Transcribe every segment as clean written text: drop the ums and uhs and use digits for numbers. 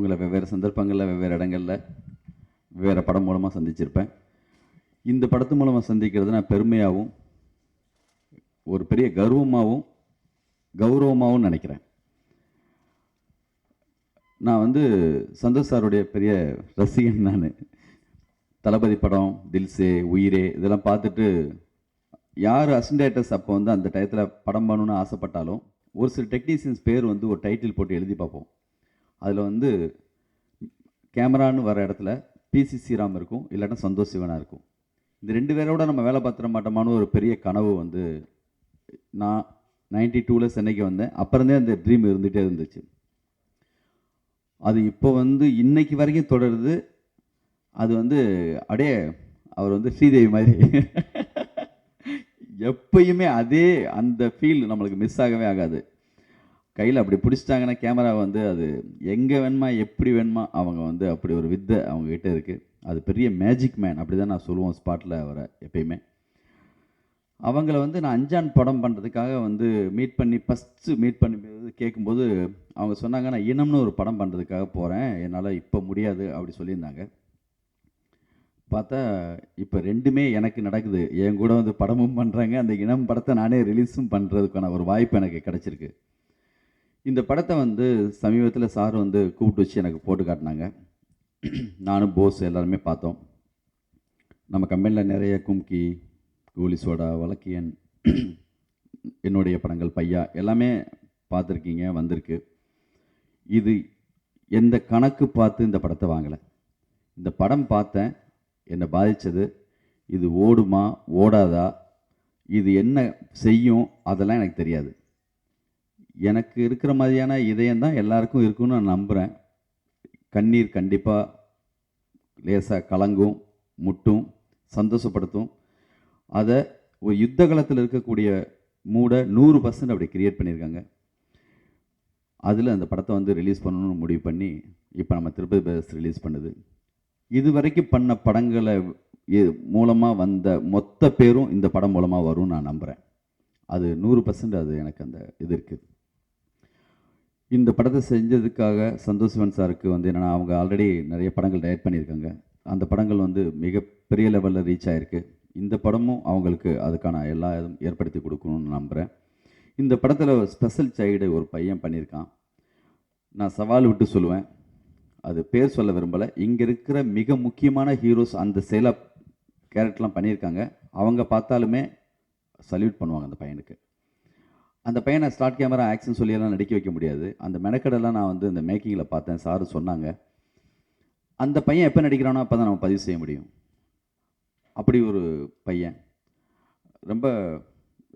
உங்களை வெவ்வேறு சந்தர்ப்பங்களில் வெவ்வேறு இடங்களில் வெவ்வேறு படம் மூலமாக சந்திச்சிருப்பேன். இந்த படத்து மூலமாக சந்திக்கிறது நான் பெருமையாகவும் ஒரு பெரிய கௌரவமாகவும் நினைக்கிறேன். நான் வந்து சந்தோஷ் சாருடைய பெரிய ரசிகன். நான் தளபதி படம், தில்சே, உயிரே இதெல்லாம் பார்த்துட்டு யார் அசிஸ்டன்ட் அப்போ வந்து அந்த டயத்தில் படம் பண்ணணுன்னு ஆசைப்பட்டாலும் ஒரு சில டெக்னீஷியன்ஸ் பேர் வந்து ஒரு டைட்டில் போட்டு எழுதி பார்ப்போம். அதில் வந்து கேமரான்னு வர இடத்துல பிசி ஸ்ரீராம் இருக்கும், இல்லாட்டா சந்தோஷ் சிவனா இருக்கும். இந்த 2 பேரோட நம்ம வேலை பார்த்துட மாட்டோமான்னு ஒரு பெரிய கனவு வந்து நான் 92 சென்னைக்கு வந்தேன். அப்புறந்தே அந்த ட்ரீம் இருந்துகிட்டே இருந்துச்சு. அது இப்போ வந்து இன்னைக்கு வரைக்கும் தொடருது. அது வந்து அப்படியே அவர் வந்து ஸ்ரீதேவி மாதிரி எப்பயுமே அதே அந்த ஃபீல் நம்மளுக்கு மிஸ் ஆகவே ஆகாது. கையில் அப்படி பிடிச்சிட்டாங்கன்னா கேமரா வந்து அது எங்கே வேணுமா எப்படி வேணுமா அவங்க வந்து அப்படி ஒரு வித்தை அவங்கக்கிட்ட இருக்குது. அது பெரிய மேஜிக் மேன் அப்படி தான் நான் சொல்லுவோம் ஸ்பாட்டில் அவரை எப்பயுமே. அவங்கள வந்து நான் அஞ்சான் படம் பண்ணுறதுக்காக வந்து ஃபஸ்ட்டு மீட் பண்ணி கேட்கும்போது அவங்க சொன்னாங்க, நான் இனம்னு ஒரு படம் பண்ணுறதுக்காக போகிறேன், என்னால் இப்போ முடியாது அப்படி சொல்லியிருந்தாங்க. பார்த்தா இப்போ 2மே எனக்கு நடக்குது. என் கூட வந்து படமும் பண்ணுறாங்க, அந்த இனம் படத்தை நானே ரிலீஸும் பண்ணுறதுக்கான ஒரு வாய்ப்பு எனக்கு கிடச்சிருக்கு. இந்த படத்தை வந்து சமீபத்தில் சார் வந்து கூப்பிட்டு வச்சு எனக்கு போட்டு காட்டினாங்க. நானும் போஸ் எல்லாருமே பார்த்தோம். நம்ம கம்பெனியில் நிறைய கும்கி, கோலி சோடா, வழக்கியன், என்னுடைய படங்கள் பையா எல்லாமே பார்த்துருக்கீங்க, வந்திருக்கு. இது எந்த கணக்கு பார்த்து இந்த படத்தை வாங்கலை. இந்த படம் பார்த்தேன், என்னை பாதித்தது. இது ஓடுமா ஓடாதா, இது என்ன செய்யும் அதெல்லாம் எனக்கு தெரியாது. எனக்கு இருக்கிற மாதிரியான இதயம்தான் எல்லாருக்கும் இருக்குன்னு நான் நம்புகிறேன். கண்ணீர் கண்டிப்பாக லேசாக கலங்கும், முட்டும், சந்தோஷப்படுத்தும். அதை ஒரு யுத்த காலத்தில் இருக்கக்கூடிய மூட 100% அப்படி கிரியேட் பண்ணியிருக்காங்க. அதில் அந்த படத்தை வந்து ரிலீஸ் பண்ணணும்னு முடிவு பண்ணி இப்போ நம்ம திருப்பதி பிரதர்ஸ் ரிலீஸ் பண்ணுது. இது வரைக்கும் பண்ண படங்களை மூலமாக வந்த மொத்த பேரும் இந்த படம் மூலமாக வரும்னு நான் நம்புகிறேன். அது 100% அது எனக்கு அந்த இது இருக்குது. இந்த படத்தை செஞ்சதுக்காக சந்தோஷ் சிவன் சாருக்கு வந்து என்னென்னா, அவங்க ஆல்ரெடி நிறைய படங்கள் டைரக்ட் பண்ணியிருக்காங்க. அந்த படங்கள் வந்து மிகப்பெரிய லெவலில் ரீச் ஆகிருக்கு. இந்த படமும் அவங்களுக்கு அதுக்கான எல்லா இதுவும் ஏற்படுத்தி கொடுக்கணும்னு நம்புகிறேன். இந்த படத்தில் ஸ்பெஷல் சைல்டு ஒரு பையன் பண்ணியிருக்கான். நான் சவால் விட்டு சொல்லுவேன், அது பேர் சொல்ல விரும்பலை. இங்கே இருக்கிற மிக முக்கியமான ஹீரோஸ் அந்த சில கேரக்டர்லாம் பண்ணியிருக்காங்க. அவங்க பார்த்தாலுமே சல்யூட் பண்ணுவாங்க அந்த பையனுக்கு. அந்த பையனை ஸ்டார்ட் கேமரா ஆக்ஷன் சொல்லியெல்லாம் நடிக்க வைக்க முடியாது. அந்த மெனக்கடெல்லாம் நான் வந்து இந்த மேக்கிங்கில் பார்த்தேன், சாரு சொன்னாங்க. அந்த பையன் எப்போ நடிக்கிறானோ அப்போ தான் நம்ம பதிவு செய்ய முடியும். அப்படி ஒரு பையன். ரொம்ப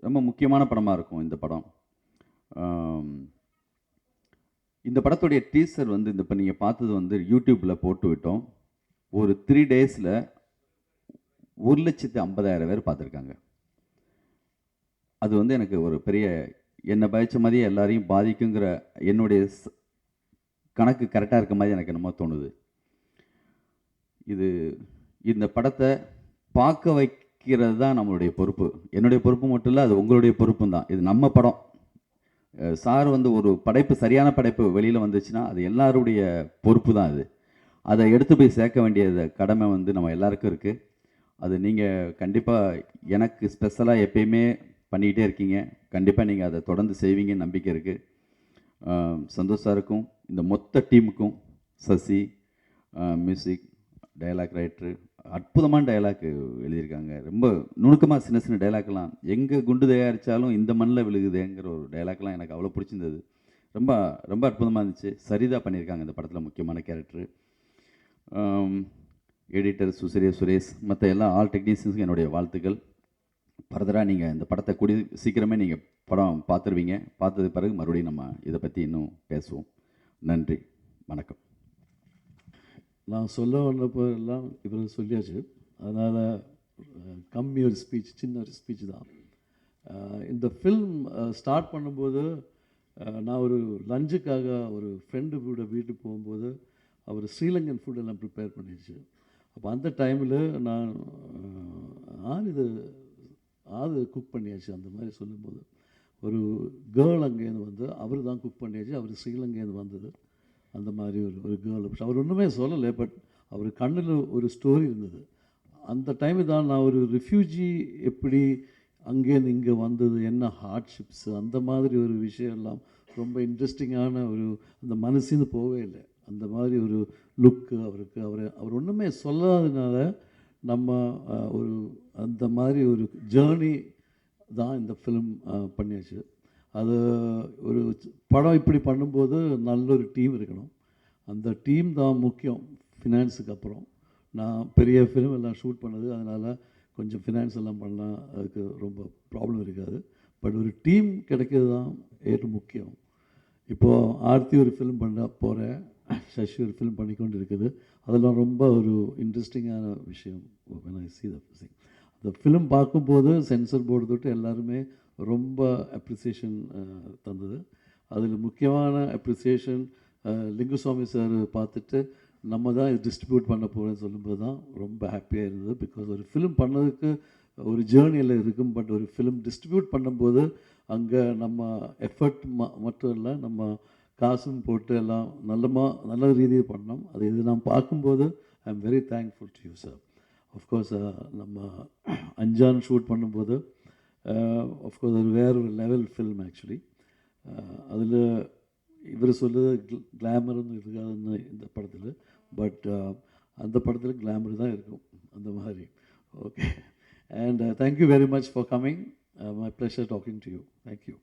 ரொம்ப முக்கியமான படமாக இருக்கும் இந்த படம். இந்த படத்துடைய டீசர் வந்து இந்த இப்போ நீங்கள் பார்த்தது வந்து யூடியூப்பில் போட்டு விட்டோம். ஒரு 3 டேஸில் 1,50,000 பேர் பார்த்துருக்காங்க. அது வந்து எனக்கு ஒரு பெரிய என்னை பாதித்த மாதிரியே எல்லாரையும் பாதிக்குங்கிற என்னுடைய கணக்கு கரெக்டாக இருக்க மாதிரி எனக்கு என்னமோ தோணுது. இந்த படத்தை பார்க்க வைக்கிறது தான் நம்மளுடைய பொறுப்பு. என்னுடைய பொறுப்பு மட்டும் இல்லை, அது உங்களுடைய பொறுப்பும் தான். இது நம்ம படம். சார் வந்து ஒரு படைப்பு, சரியான படைப்பு வெளியில் வந்துச்சுன்னா அது எல்லாருடைய பொறுப்பு தான். அதை எடுத்து போய் சேர்க்க வேண்டியது கடமை வந்து நம்ம எல்லாருக்கும் இருக்குது. அது நீங்கள் கண்டிப்பாக எனக்கு ஸ்பெஷலாக எப்பயுமே பண்ணிக்கிட்டே இருக்கீங்க. கண்டிப்பாக நீங்கள் அதை தொடர்ந்து செய்வீங்கன்னு நம்பிக்கை இருக்குது. சந்தோஷ் சாருக்கும் இந்த மொத்த டீமுக்கும், சசி, மியூசிக், டைலாக் ரைட்ரு, அற்புதமான டைலாக் எழுதியிருக்காங்க. ரொம்ப நுணுக்கமாக சின்ன சின்ன டைலாக்லாம், எங்கே குண்டு தயாரித்தாலும் இந்த மண்ணில் விழுகுதேங்கிற ஒரு டைலாக்லாம் எனக்கு அவ்வளோ பிடிச்சிருந்தது. ரொம்ப ரொம்ப அற்புதமாக இருந்துச்சு. சரிதாக பண்ணியிருக்காங்க இந்த படத்தில் முக்கியமான கேரக்டரு. எடிட்டர் சுரேஷ், மற்ற எல்லா ஆல் டெக்னீஷியன்ஸுக்கும் என்னுடைய வாழ்த்துக்கள். ஃபர்தராக நீங்கள் இந்த படத்தை சீக்கிரமே நீங்கள் படம் பார்த்துருவீங்க. பார்த்தது பிறகு மறுபடியும் நம்ம இதை பற்றி இன்னும் பேசுவோம். நன்றி, வணக்கம். நான் சொல்ல வந்தப்போ எல்லாம் இவர் சொல்லியாச்சு. அதனால் கம்மி ஒரு ஸ்பீச், சின்ன ஒரு ஸ்பீச் தான். இந்த ஃபில்ம் ஸ்டார்ட் பண்ணும்போது நான் ஒரு லஞ்சுக்காக ஒரு ஃப்ரெண்டு கூட வீட்டுக்கு போகும்போது அவர் ஸ்ரீலங்கன் ஃபுட்டெல்லாம் ப்ரிப்பேர் பண்ணிடுச்சு. அப்போ அந்த டைமில் நான் ஆது குக் பண்ணியாச்சு அந்த மாதிரி சொல்லும்போது ஒரு கேர்ள் அங்கேருந்து வந்து அவர் தான் குக் பண்ணியாச்சு. அவர் ஸ்ரீலங்கேருந்து வந்தது. அந்த மாதிரி ஒரு கேர்ள். அவர் ஒன்றுமே சொல்லலை, பட் அவர் கண்ணில் ஒரு ஸ்டோரி இருந்தது. அந்த டைமு தான் நான் ஒரு ரிஃப்யூஜி எப்படி அங்கேருந்து இங்கே வந்தது, என்ன ஹார்ட்ஷிப்ஸு, அந்த மாதிரி ஒரு விஷயம் எல்லாம் ரொம்ப இன்ட்ரெஸ்டிங்கான அந்த மனசுன்னு போகவே இல்லை. அந்த மாதிரி ஒரு லுக்கு அவருக்கு. அவர் ஒன்றுமே சொல்லாததுனால நம்ம ஒரு அந்த மாதிரி ஒரு ஜேர்னி தான் இந்த ஃபிலிம் பண்ணியாச்சு. அது ஒரு படம் இப்படி பண்ணும்போது நல்ல ஒரு டீம் இருக்கணும். அந்த டீம் தான் முக்கியம் ஃபினான்ஸுக்கு அப்புறம். நான் பெரிய ஃபிலிம் எல்லாம் ஷூட் பண்ணது, அதனால் கொஞ்சம் ஃபினான்ஸ் எல்லாம் பண்ணலாம், அதுக்கு ரொம்ப ப்ராப்ளம் இருக்காது. பட் ஒரு டீம் கிடைக்கிறது தான் ஏற்று முக்கியம். இப்போது ஆர்த்தி ஒரு ஃபிலிம் பண்ண போகிறேன், சசி ஒரு ஃபிலிம் பண்ணிக்கொண்டு இருக்குது. அதெல்லாம் ரொம்ப ஒரு இன்ட்ரெஸ்டிங்கான விஷயம். when I see the thing. அந்த ஃபிலிம் பார்க்கும்போது சென்சர் போர்டு தொட்டு எல்லாருமே ரொம்ப அப்ரிசியேஷன் தந்தது. அதில் முக்கியமான அப்ரிசியேஷன் லிங்குசாமி சார் பார்த்துட்டு நம்ம தான் இது டிஸ்ட்ரிபியூட் பண்ண போகிறேன்னு சொல்லும்போது தான் ரொம்ப ஹாப்பியாக இருந்தது. பிகாஸ் ஒரு ஃபிலிம் பண்ணதுக்கு ஒரு ஜேர்னியில் இருக்கும், பட் ஒரு ஃபிலிம் டிஸ்ட்ரிபியூட் பண்ணும்போது அங்கே நம்ம எஃபர்ட் மட்டும் இல்லை, நம்ம காசும் போட்டு எல்லாம் நல்ல ரீதியில் பண்ணோம். இது நான் பார்க்கும்போது I am very thankful to you sir. Of course நம்ம அஞ்சான் ஷூட் பண்ணும்போது ஆஃப்கோர்ஸ் அது வேற ஒரு லெவல் ஃபில்ம் ஆக்சுவலி. அதில் இவர் சொல்லுது கிளாமர்னு இருக்காதுன்னு இந்த படத்தில், பட் அந்த படத்தில் கிளாமர் தான் இருக்கும் அந்த மாதிரி. Okay, and thank you very much for coming. My pleasure talking to you. Thank you.